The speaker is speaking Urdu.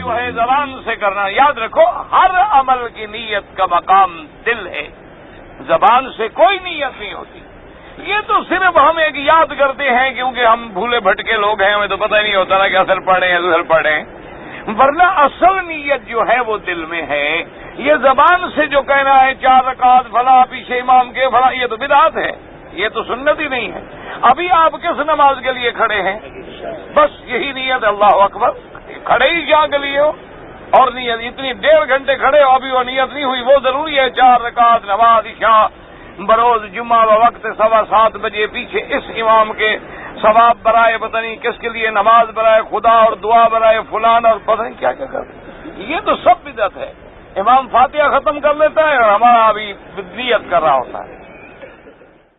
جو ہے زبان سے کرنا. یاد رکھو ہر عمل کی نیت کا مقام دل ہے, زبان سے کوئی نیت نہیں ہوتی. یہ تو صرف ہم ایک یاد کرتے ہیں کیونکہ ہم بھولے بھٹکے لوگ ہیں, ہمیں تو پتہ ہی نہیں ہوتا نا کہ اصل پڑھیں یا اصل پڑھیں, ورنہ اصل نیت جو ہے وہ دل میں ہے. یہ زبان سے جو کہنا ہے 4 رکعت فلاں پیچھے امام کے فلاں, یہ تو بدعت ہے, یہ تو سنت ہی نہیں ہے. ابھی آپ کس نماز کے لیے کھڑے ہیں؟ بس یہی نیت, اللہ اکبر, کھڑے ہی کیا کے لیے ہو, اور نیت اتنی 1.5 گھنٹے کھڑے ہو ابھی وہ نیت نہیں ہوئی. وہ ضروری ہے 4 رکعت نماز عشاء بروز جمعہ وقت 7:15 بجے پیچھے اس امام کے, ثواب برائے پتہ نہیں کس کے لیے, نماز برائے خدا اور دعا برائے فلان اور پتہ نہیں کیا کیا کرتے. یہ تو سب بدعت ہے. امام فاتحہ ختم کر لیتا ہے اور ہمارا ابھی نیت کر رہا ہوتا ہے.